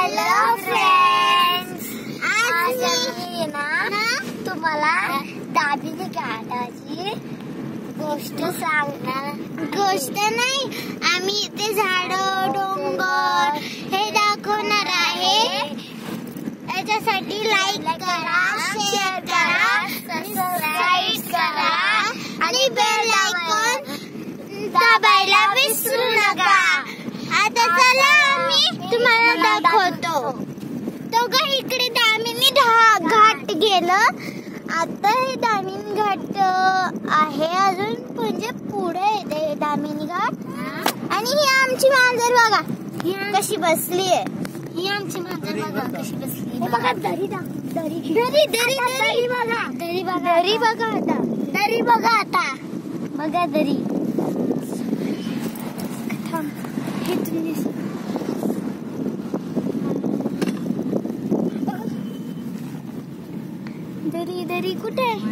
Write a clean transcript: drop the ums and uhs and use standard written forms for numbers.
Hello friends, आज मी ना तुम्हाला दाबीने घाटाची गोष्ट सांगणार. गोष्ट नाही, आम्ही ते झाड डोंगर हे दाखवणार आहे. याच्यासाठी लाईक करा, शेअर करा, सबस्क्राईब करा आणि बेल आयकॉन दाबायला विसरू नका. आता चला आम्ही तुम्हाला दाखवतो. तो ग इकडे दामिनी घाट गेलं. आता हे दामिनी घाट आहे, अजून म्हणजे पुढे येते दामिनी घाट. आणि ही आमची मांजर बघा कशी बसली आहे. ही आमची मांजर बघा कशी बसली. बघा दरी बघा, दरी बघा आता, दरी बघा आता, बघा दरी. दरी कुठे आहे?